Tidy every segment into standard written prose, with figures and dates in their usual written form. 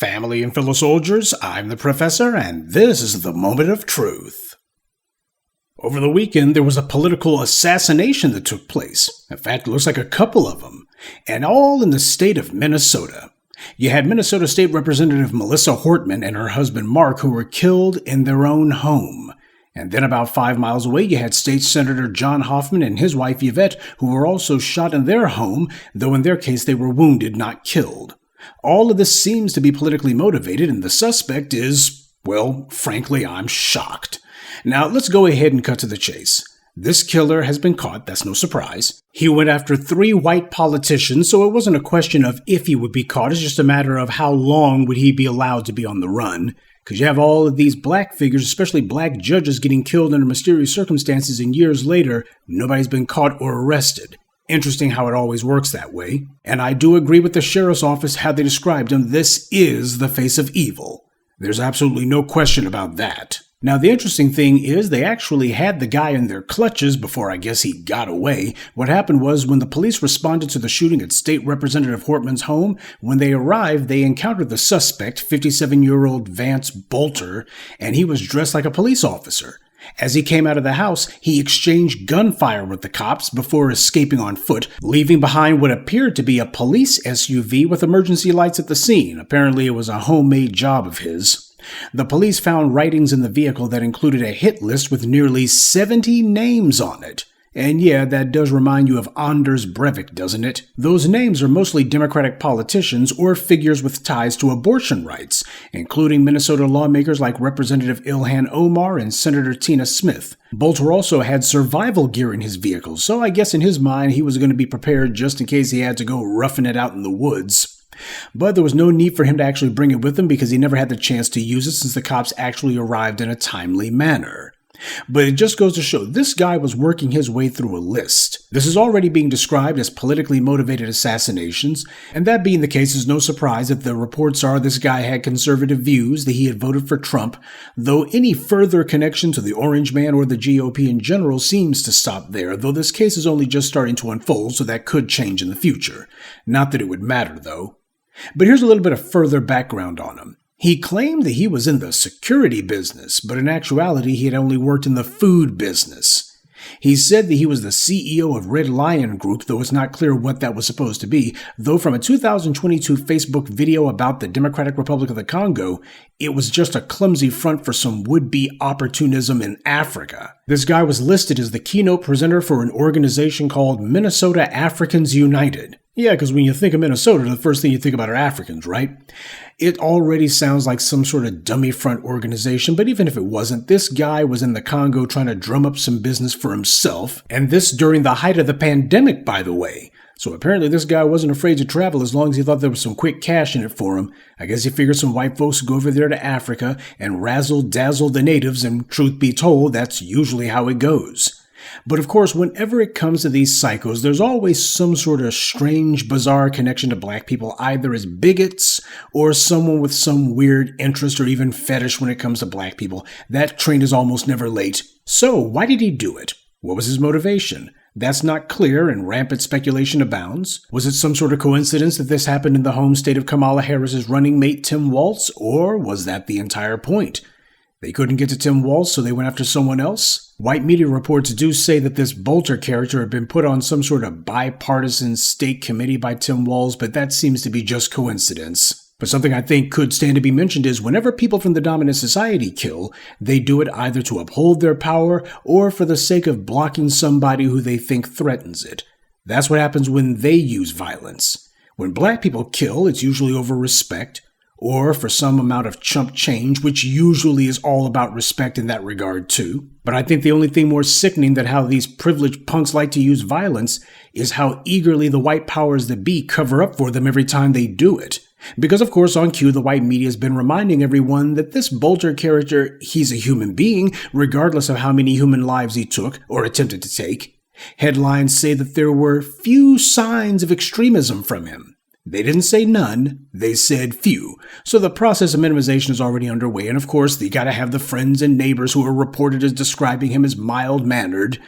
Family and fellow soldiers, I'm the Professor, and this is the Moment of Truth. Over the weekend, there was a political assassination that took place. In fact, it looks like a couple of them, and all in the state of Minnesota. You had Minnesota State Representative Melissa Hortman and her husband Mark, who were killed in their own home. And then about 5 miles away, you had State Senator John Hoffman and his wife Yvette, who were also shot in their home, though in their case they were wounded, not killed. All of this seems to be politically motivated, and the suspect is, well, frankly, I'm shocked. Now, let's go ahead and cut to the chase. This killer has been caught, that's no surprise. He went after 3 white politicians, so it wasn't a question of if he would be caught, it's just a matter of how long would he be allowed to be on the run. Because you have all of these black figures, especially black judges, getting killed under mysterious circumstances, and years later, nobody's been caught or arrested. Interesting how it always works that way. And I do agree with the sheriff's office how they described him. This is the face of evil. There's absolutely no question about that. Now, the interesting thing is they actually had the guy in their clutches before I guess he got away. What happened was when the police responded to the shooting at State Representative Hortman's home, when they arrived, they encountered the suspect, 57-year-old Vance Bolter, and he was dressed like a police officer. As he came out of the house, he exchanged gunfire with the cops before escaping on foot, leaving behind what appeared to be a police SUV with emergency lights at the scene. Apparently, it was a homemade job of his. The police found writings in the vehicle that included a hit list with nearly 70 names on it. And yeah, that does remind you of Anders Breivik, doesn't it? Those names are mostly Democratic politicians or figures with ties to abortion rights, including Minnesota lawmakers like Representative Ilhan Omar and Senator Tina Smith. Bolter also had survival gear in his vehicle, so I guess in his mind he was going to be prepared just in case he had to go roughing it out in the woods. But there was no need for him to actually bring it with him because he never had the chance to use it since the cops actually arrived in a timely manner. But it just goes to show this guy was working his way through a list. This is already being described as politically motivated assassinations, and that being the case is no surprise that the reports are this guy had conservative views, that he had voted for Trump, though any further connection to the Orange Man or the GOP in general seems to stop there, though this case is only just starting to unfold, so that could change in the future. Not that it would matter, though. But here's a little bit of further background on him. He claimed that he was in the security business, but in actuality he had only worked in the food business. He said that he was the CEO of Red Lion Group, though it's not clear what that was supposed to be, though from a 2022 Facebook video about the Democratic Republic of the Congo, it was just a clumsy front for some would-be opportunism in Africa. This guy was listed as the keynote presenter for an organization called Minnesota Africans United. Yeah, because when you think of Minnesota, the first thing you think about are Africans, right? It already sounds like some sort of dummy front organization, but even if it wasn't, this guy was in the Congo trying to drum up some business for himself, and this during the height of the pandemic, by the way. So apparently this guy wasn't afraid to travel as long as he thought there was some quick cash in it for him. I guess he figured some white folks would go over there to Africa and razzle-dazzle the natives, and truth be told, that's usually how it goes. But of course, whenever it comes to these psychos, there's always some sort of strange, bizarre connection to black people, either as bigots or someone with some weird interest or even fetish when it comes to black people. That train is almost never late. So, why did he do it? What was his motivation? That's not clear, and rampant speculation abounds. Was it some sort of coincidence that this happened in the home state of Kamala Harris's running mate, Tim Walz, or was that the entire point? They couldn't get to Tim Walz, so they went after someone else? White media reports do say that this Bolter character had been put on some sort of bipartisan state committee by Tim Walz, but that seems to be just coincidence. But something I think could stand to be mentioned is whenever people from the dominant society kill, they do it either to uphold their power or for the sake of blocking somebody who they think threatens it. That's what happens when they use violence. When black people kill, it's usually over respect, or for some amount of chump change, which usually is all about respect in that regard too. But I think the only thing more sickening than how these privileged punks like to use violence is how eagerly the white powers that be cover up for them every time they do it. Because of course on cue the white media has been reminding everyone that this Bolter character, he's a human being, regardless of how many human lives he took or attempted to take. Headlines say that there were few signs of extremism from him. They didn't say none, they said few. So the process of minimization is already underway, and of course, you gotta have the friends and neighbors who are reported as describing him as mild-mannered.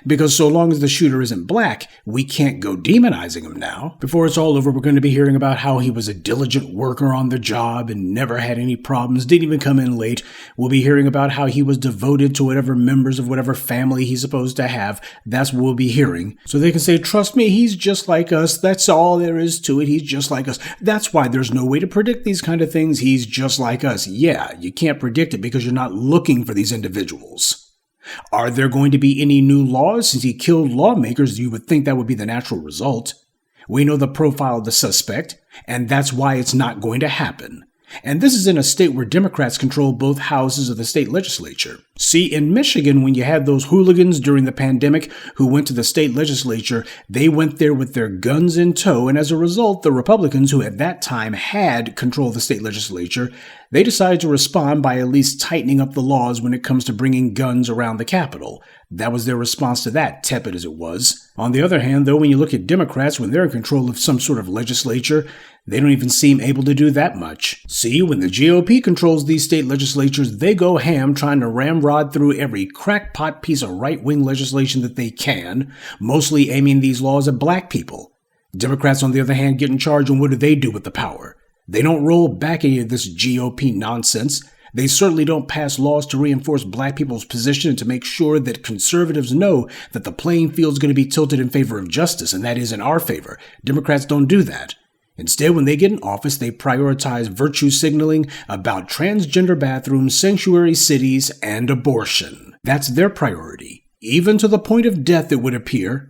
because so long as the shooter isn't black, we can't go demonizing him now. Before it's all over, we're going to be hearing about how he was a diligent worker on the job and never had any problems, didn't even come in late. We'll be hearing about how he was devoted to whatever members of whatever family he's supposed to have. That's what we'll be hearing. So they can say, trust me, he's just like us. That's all there is to it. He's just like us. That's why there's no way to predict these kind of things. He's just like us. Yeah, you can't predict it because you're not looking for these individuals. Are there going to be any new laws? Since he killed lawmakers, you would think that would be the natural result. We know the profile of the suspect, and that's why it's not going to happen. And this is in a state where Democrats control both houses of the state legislature. See, in Michigan, when you had those hooligans during the pandemic who went to the state legislature, they went there with their guns in tow, and as a result, the Republicans, who at that time had control of the state legislature, they decided to respond by at least tightening up the laws when it comes to bringing guns around the Capitol. That was their response to that, tepid as it was. On the other hand, though, when you look at Democrats, when they're in control of some sort of legislature, they don't even seem able to do that much. See, when the GOP controls these state legislatures, they go ham trying to ramrod through every crackpot piece of right-wing legislation that they can, mostly aiming these laws at black people. Democrats, on the other hand, get in charge, and what do they do with the power? They don't roll back any of this GOP nonsense. They certainly don't pass laws to reinforce black people's position and to make sure that conservatives know that the playing field is going to be tilted in favor of justice, and that is in our favor. Democrats don't do that. Instead, when they get in office, they prioritize virtue signaling about transgender bathrooms, sanctuary cities, and abortion. That's their priority, even to the point of death, it would appear.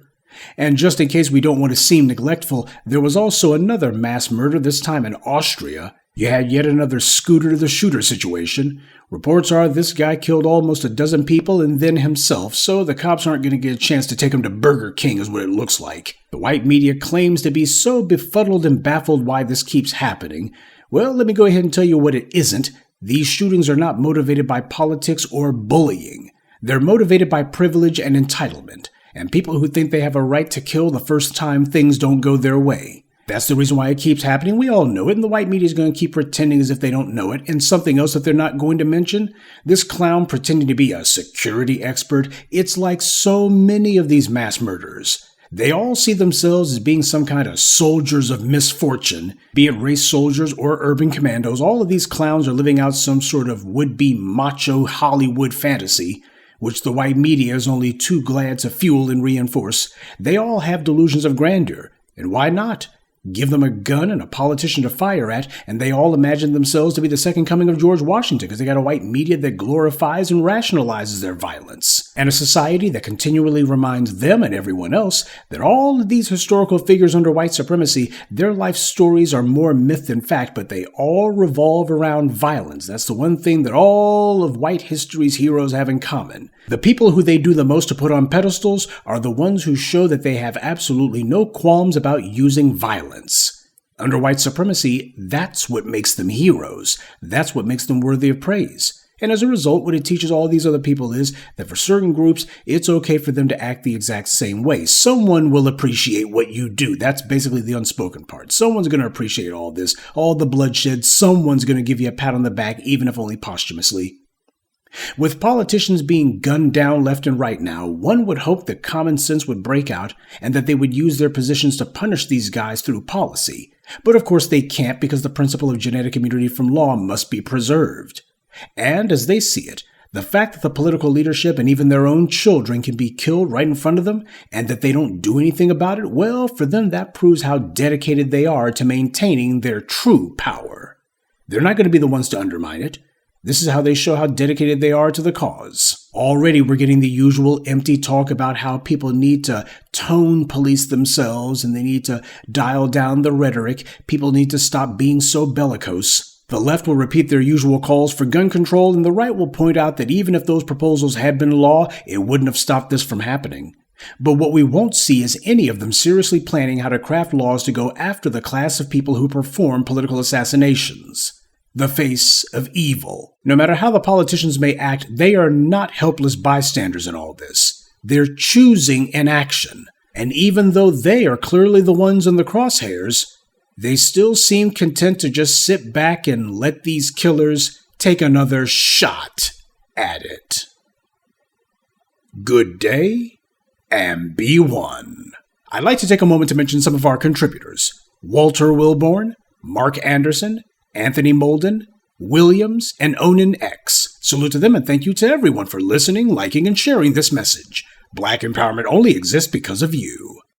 And just in case we don't want to seem neglectful, there was also another mass murder, this time in Austria. You had yet another scooter to the shooter situation. Reports are this guy killed almost a dozen people and then himself, so the cops aren't going to get a chance to take him to Burger King is what it looks like. The white media claims to be so befuddled and baffled why this keeps happening. Well, let me go ahead and tell you what it isn't. These shootings are not motivated by politics or bullying. They're motivated by privilege and entitlement, and people who think they have a right to kill the first time things don't go their way. That's the reason why it keeps happening. We all know it, and the white media is going to keep pretending as if they don't know it. And something else that they're not going to mention, this clown pretending to be a security expert, it's like so many of these mass murderers. They all see themselves as being some kind of soldiers of misfortune, be it race soldiers or urban commandos. All of these clowns are living out some sort of would-be macho Hollywood fantasy, which the white media is only too glad to fuel and reinforce. They all have delusions of grandeur, and why not? Give them a gun and a politician to fire at, and they all imagine themselves to be the second coming of George Washington because they got a white media that glorifies and rationalizes their violence, and a society that continually reminds them and everyone else that all of these historical figures under white supremacy, their life stories are more myth than fact, but they all revolve around violence. That's the one thing that all of white history's heroes have in common. The people who they do the most to put on pedestals are the ones who show that they have absolutely no qualms about using violence. Under white supremacy, that's what makes them heroes. That's what makes them worthy of praise. And as a result, what it teaches all these other people is that for certain groups, it's okay for them to act the exact same way. Someone will appreciate what you do. That's basically the unspoken part. Someone's going to appreciate all this, all the bloodshed. Someone's going to give you a pat on the back, even if only posthumously. With politicians being gunned down left and right now, one would hope that common sense would break out and that they would use their positions to punish these guys through policy. But of course they can't because the principle of genetic immunity from law must be preserved. And as they see it, the fact that the political leadership and even their own children can be killed right in front of them and that they don't do anything about it, well, for them that proves how dedicated they are to maintaining their true power. They're not going to be the ones to undermine it. This is how they show how dedicated they are to the cause. Already we're getting the usual empty talk about how people need to tone police themselves and they need to dial down the rhetoric. People need to stop being so bellicose. The left will repeat their usual calls for gun control, and the right will point out that even if those proposals had been law, it wouldn't have stopped this from happening. But what we won't see is any of them seriously planning how to craft laws to go after the class of people who perform political assassinations. The face of evil. No matter how the politicians may act, they are not helpless bystanders in all this. They're choosing an action. And even though they are clearly the ones in the crosshairs, they still seem content to just sit back and let these killers take another shot at it. Good day and be one. I'd like to take a moment to mention some of our contributors: Walter Wilborn, Mark Anderson, Anthony Molden, Williams, and Onan X. Salute to them and thank you to everyone for listening, liking, and sharing this message. Black empowerment only exists because of you.